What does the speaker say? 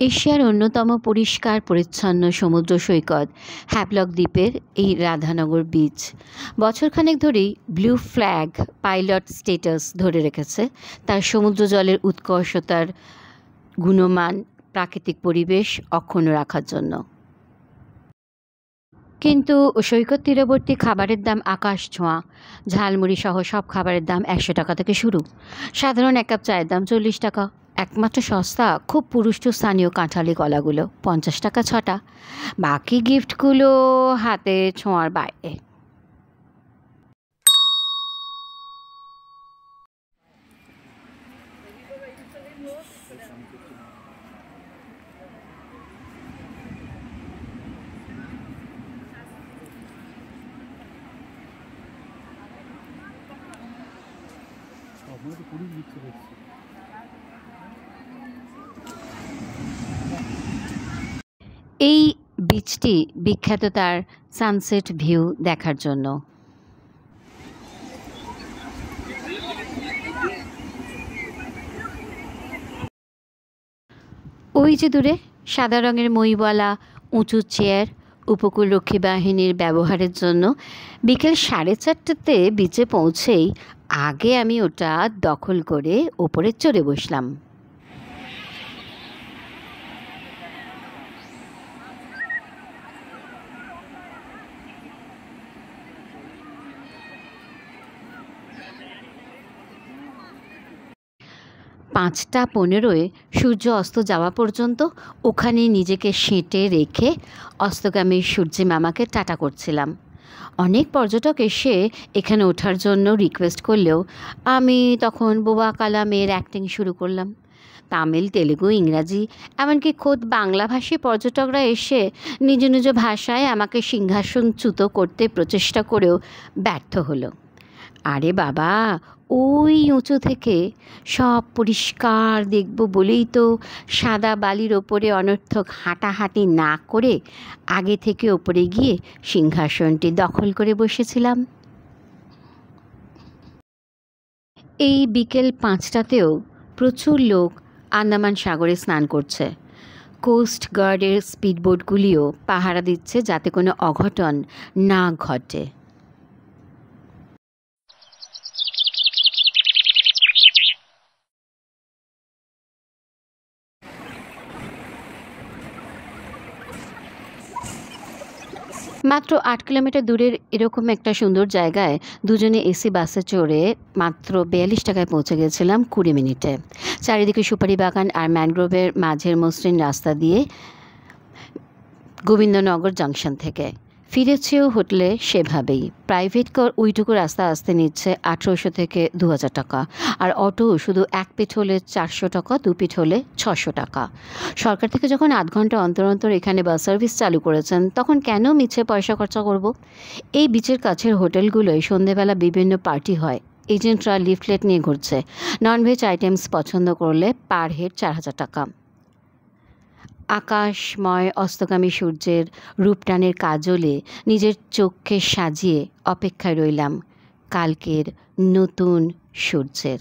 এশিয়ার অন্যতম পরিষ্কার পরিচ্ছন্ন সমুদ্র সৈকত হ্যাভলক দ্বীপের এই রাধানগর বিচ বছরখানেক ধরেই ব্লু ফ্ল্যাগ পাইলট স্ট্যাটাস ধরে রেখেছে তার সমুদ্র জলের উৎকর্ষতার গুণমান প্রাকৃতিক পরিবেশ অক্ষুণ্ণ রাখার জন্য। কিন্তু সৈকত তীরবর্তী খাবারের দাম আকাশ ছোঁয়া। ঝালমুড়ি সহ সব খাবারের দাম 100 টাকা থেকে শুরু। সাধারণ এক কাপ চায়ের দাম 40 টাকা। একমাত্র সস্তা খুব পুরুষ্ট স্থানীয় কাঁঠালি কলাগুলো 50 টাকা 6টা। বাকি গিফটগুলো হাতে ছোঁয়ার বাইরে। এই বিচটি বিখ্যাত তার সানসেট ভিউ দেখার জন্য। ওই যে দূরে সাদা রঙের মইওয়ালা উঁচু চেয়ার উপকূলরক্ষী বাহিনীর ব্যবহারের জন্য। বিকেল 4:30টাতে বিচে পৌঁছেই আগে আমি ওটা দখল করে ওপরে চড়ে বসলাম। পাঁচটা 15-এ সূর্য অস্ত যাওয়া পর্যন্ত ওখানে নিজেকে সেঁটে রেখে অস্তগামী সূর্যি মামাকে টাটা করছিলাম। অনেক পর্যটক এসে এখানে ওঠার জন্য রিকোয়েস্ট করলেও আমি তখন বোবা কালামের অ্যাক্টিং শুরু করলাম। তামিল, তেলেগু, ইংরাজি এমনকি খোদ বাংলাভাষী পর্যটকরা এসে নিজ নিজ ভাষায় আমাকে সিংহাসনচ্যুত করতে প্রচেষ্টা করেও ব্যর্থ হলো। আরে বাবা, ওই উঁচু থেকে সব পরিষ্কার দেখব বলেই তো সাদা বালির ওপরে অনর্থক হাঁটাহাঁটি না করে আগে থেকে ওপরে গিয়ে সিংহাসনটি দখল করে বসেছিলাম। এই বিকেল 5টাতেও প্রচুর লোক আন্দামান সাগরে স্নান করছে। কোস্ট গার্ডের স্পিডবোটগুলিও পাহারা দিচ্ছে যাতে কোনো অঘটন না ঘটে। মাত্র 8 কিলোমিটার দূরের এরকম একটা সুন্দর জায়গায় দুজনে এসি বাসে চড়ে মাত্র 42 টাকায় পৌঁছে গেছিলাম 20 মিনিটে। চারিদিকে সুপারি বাগান আর ম্যানগ্রোভের মাঝের মসৃণ রাস্তা দিয়ে গোবিন্দনগর জাংশন থেকে। ফিরেছেও হোটেলে সেভাবেই। প্রাইভেট কার ওইটুকু রাস্তা আসতে নিচ্ছে 1800 থেকে 2000 টাকা, আর অটো শুধু 1 পিঠ হলে 400 টাকা, 2 পিঠ হলে 600 টাকা। সরকার থেকে যখন 8 ঘন্টা অন্তর অন্তর এখানে বাস সার্ভিস চালু করেছেন তখন কেন মিছে পয়সা খরচা করব? এই বিচের কাছের হোটেলগুলোয় সন্ধেবেলা বিভিন্ন পার্টি হয়। এজেন্টরা লিফলেট নিয়ে ঘুরছে। ননভেজ আইটেমস পছন্দ করলে পার হেড 4000 টাকা। আকাশময় অস্তগামী সূর্যের রূপটানের কাজলে নিজের চোখকে সাজিয়ে অপেক্ষায় রইলাম কালকের নতুন সূর্যের।